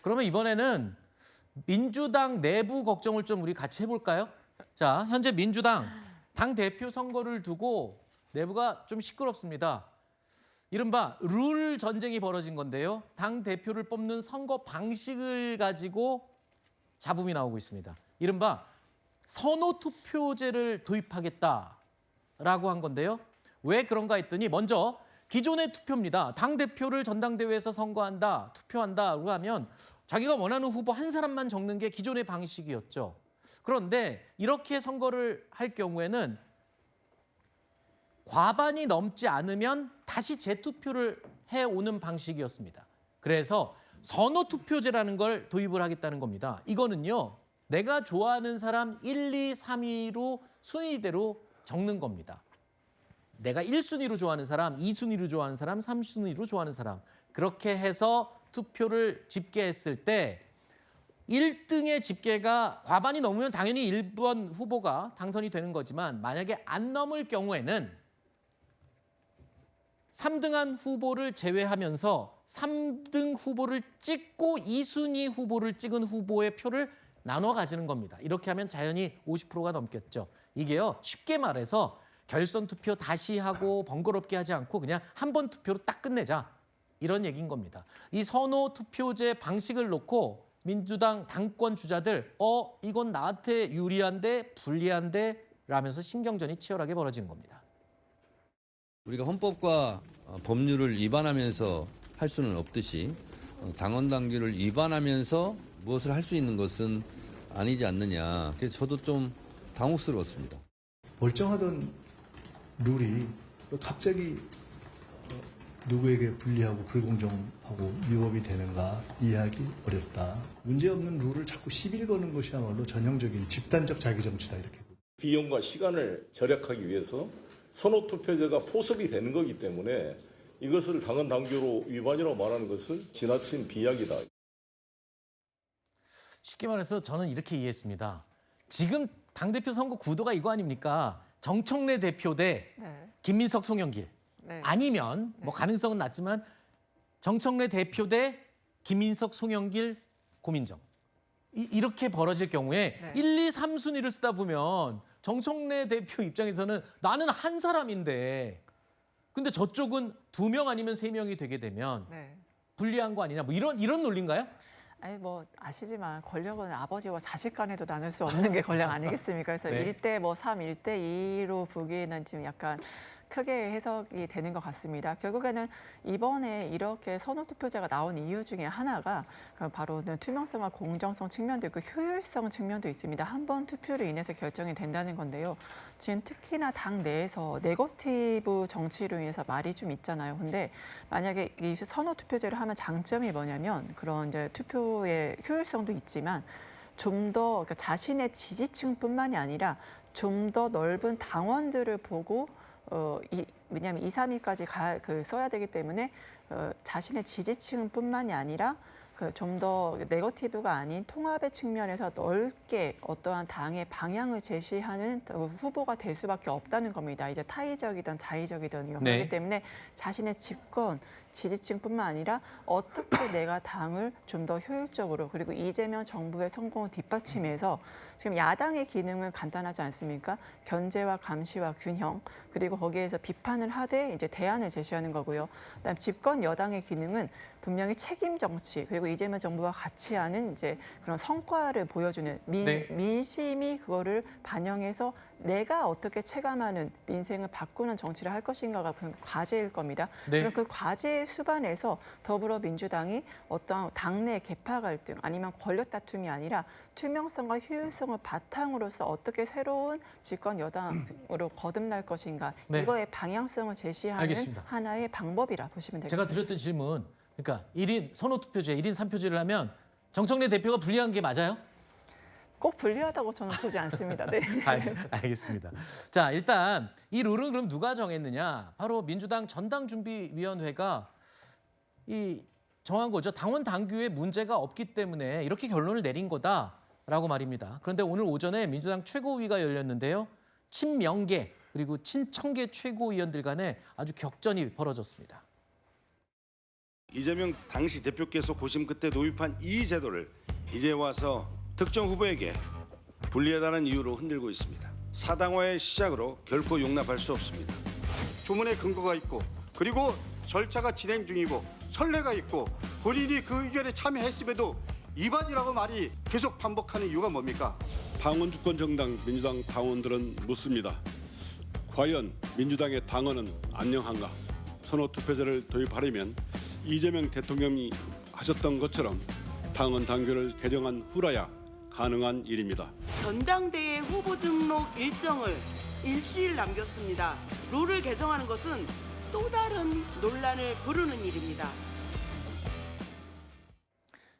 그러면 이번에는 민주당 내부 걱정을 좀 우리 같이 해볼까요? 자, 현재 민주당 당대표 선거를 두고 내부가 좀 시끄럽습니다. 이른바 룰 전쟁이 벌어진 건데요. 당대표를 뽑는 선거 방식을 가지고 잡음이 나오고 있습니다. 이른바 선호투표제를 도입하겠다라고 한 건데요. 왜 그런가 했더니 먼저 기존의 투표입니다. 당대표를 전당대회에서 선거한다, 투표한다고 하면 자기가 원하는 후보 한 사람만 적는 게 기존의 방식이었죠. 그런데 이렇게 선거를 할 경우에는 과반이 넘지 않으면 다시 재투표를 해오는 방식이었습니다. 그래서 선호투표제라는 걸 도입을 하겠다는 겁니다. 이거는요, 내가 좋아하는 사람 1, 2, 3위로 순위대로 적는 겁니다. 내가 1순위로 좋아하는 사람, 2순위로 좋아하는 사람, 3순위로 좋아하는 사람. 그렇게 해서 투표를 집계했을 때 1등의 집계가 과반이 넘으면 당연히 1번 후보가 당선이 되는 거지만 만약에 안 넘을 경우에는 3등한 후보를 제외하면서 3등 후보를 찍고 2순위 후보를 찍은 후보의 표를 나눠 가지는 겁니다. 이렇게 하면 자연히 50%가 넘겠죠. 이게요, 쉽게 말해서 결선 투표 다시 하고 번거롭게 하지 않고 그냥 한 번 투표로 딱 끝내자. 이런 얘기인 겁니다. 이 선호 투표제 방식을 놓고 민주당 당권 주자들 이건 나한테 유리한데 불리한데 라면서 신경전이 치열하게 벌어지는 겁니다. 우리가 헌법과 법률을 위반하면서 할 수는 없듯이 당원 당규를 위반하면서 무엇을 할 수 있는 것은 아니지 않느냐. 그래서 저도 좀 당혹스러웠습니다. 멀쩡하던 룰이 갑자기 누구에게 불리하고 불공정하고 위법이 되는가 이해하기 어렵다. 문제없는 룰을 자꾸 시비를 거는 것이야말로 전형적인 집단적 자기정치다 이렇게. 비용과 시간을 절약하기 위해서 선호투표제가 포섭이 되는 거기 때문에 이것을 당헌 당규로 위반이라고 말하는 것은 지나친 비약이다. 쉽게 말해서 저는 이렇게 이해했습니다. 지금 당대표 선거 구도가 이거 아닙니까? 정청래 대표 대 김민석, 송영길. 아니면 뭐 가능성은 낮지만 정청래 대표 대 김민석, 송영길, 고민정. 이렇게 벌어질 경우에 1, 2, 3순위를 쓰다 보면 정청래 대표 입장에서는 나는 한 사람인데 근데 저쪽은 2명 아니면 3명이 되게 되면 불리한 거 아니냐 뭐 이런 논리인가요? 아니 뭐 아시지만 권력은 아버지와 자식 간에도 나눌 수 없는 게 권력 아니겠습니까? 그래서 1대 3, 1대 2로 보기에는 지금 약간 크게 해석이 되는 것 같습니다. 결국에는 이번에 이렇게 선호투표제가 나온 이유 중에 하나가 바로는 투명성과 공정성 측면도 있고 효율성 측면도 있습니다. 한 번 투표로 인해서 결정이 된다는 건데요. 지금 특히나 당 내에서 네거티브 정치로 인해서 말이 좀 있잖아요. 근데 만약에 이 선호투표제를 하면 장점이 뭐냐면 그런 이제 투표의 효율성도 있지만 좀 더 그러니까 자신의 지지층뿐만이 아니라 좀 더 넓은 당원들을 보고 왜냐하면 2, 3위까지 써야 되기 때문에 자신의 지지층뿐만이 아니라 좀 더 네거티브가 아닌 통합의 측면에서 넓게 어떠한 당의 방향을 제시하는 후보가 될 수밖에 없다는 겁니다. 이제 타의적이든 자의적이든 그렇기 때문에 자신의 집권, 지지층뿐만 아니라 어떻게 내가 당을 좀 더 효율적으로 그리고 이재명 정부의 성공을 뒷받침해서 지금 야당의 기능은 간단하지 않습니까? 견제와 감시와 균형 그리고 거기에서 비판을 하되 이제 대안을 제시하는 거고요. 그다음 집권 여당의 기능은 분명히 책임 정치 그리고 이재명 정부와 같이 하는 이제 그런 성과를 보여주는 민심이 그거를 반영해서 내가 어떻게 체감하는 민생을 바꾸는 정치를 할 것인가가 과제일 겁니다. 그럼 그 과제의 수반에서 더불어민주당이 어떤 당내 계파 갈등 아니면 권력 다툼이 아니라 투명성과 효율성을 바탕으로서 어떻게 새로운 집권 여당으로 거듭날 것인가 이거의 방향성을 제시하는 알겠습니다. 하나의 방법이라 보시면 되겠습니다. 제가 드렸던 질문, 그러니까 1인 선호투표제, 1인 3표제를 하면 정청래 대표가 불리한 게 맞아요? 꼭 불리하다고 저는 보지 않습니다. 네. 알겠습니다. 자, 일단 이 룰은 그럼 누가 정했느냐? 바로 민주당 전당준비위원회가 정한 거죠. 당원 당규에 문제가 없기 때문에 이렇게 결론을 내린 거다라고 말입니다. 그런데 오늘 오전에 민주당 최고위가 열렸는데요. 친명계 그리고 친청계 최고위원들 간에 아주 격전이 벌어졌습니다. 이재명 당시 대표께서 고심 끝에 도입한 이 제도를 이제 와서 특정 후보에게 불리하다는 이유로 흔들고 있습니다. 사당화의 시작으로 결코 용납할 수 없습니다. 조문에 근거가 있고 그리고 절차가 진행 중이고 선례가 있고 본인이 그 의견에 참여했음에도 위반이라고 말이 계속 반복하는 이유가 뭡니까? 당원 주권 정당 민주당 당원들은 묻습니다. 과연 민주당의 당원은 안녕한가? 선호 투표제를 도입하려면 이재명 대통령이 하셨던 것처럼 당원 당규를 개정한 후라야 가능한 일입니다. 전당대회 후보 등록 일정을 일주일 남겼습니다. 룰을 개정하는 것은 또 다른 논란을 부르는 일입니다.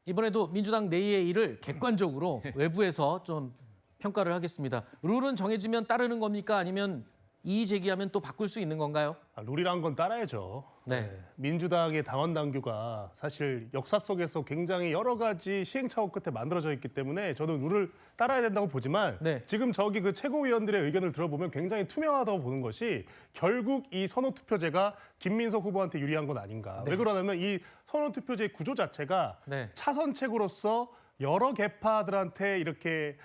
이번에도 민주당 내의 일을 객관적으로 외부에서 좀 평가를 하겠습니다. 룰은 정해지면 따르는 겁니까? 아니면 이의 제기하면 또 바꿀 수 있는 건가요? 룰이란 건 따라야죠. 네. 민주당의 당원 당규가 사실 역사 속에서 굉장히 여러 가지 시행착오 끝에 만들어져 있기 때문에 저는 룰을 따라야 된다고 보지만 네. 지금 저기 그 최고위원들의 의견을 들어보면 굉장히 투명하다고 보는 것이 결국 이 선호투표제가 김민석 후보한테 유리한 건 아닌가. 왜 그러냐면 이 선호투표제 구조 자체가 네. 차선책으로서 여러 계파들한테 이렇게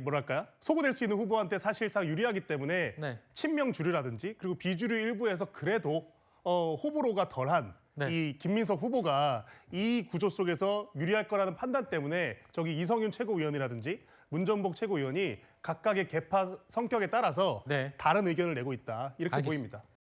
뭐랄까요? 소구될 수 있는 후보한테 사실상 유리하기 때문에 네. 친명 주류라든지 그리고 비주류 일부에서 그래도 호불호가 덜한 네. 이 김민석 후보가 이 구조 속에서 유리할 거라는 판단 때문에 저기 이성윤 최고위원이라든지 문전복 최고위원이 각각의 계파 성격에 따라서 네. 다른 의견을 내고 있다 이렇게 알겠습니다. 보입니다.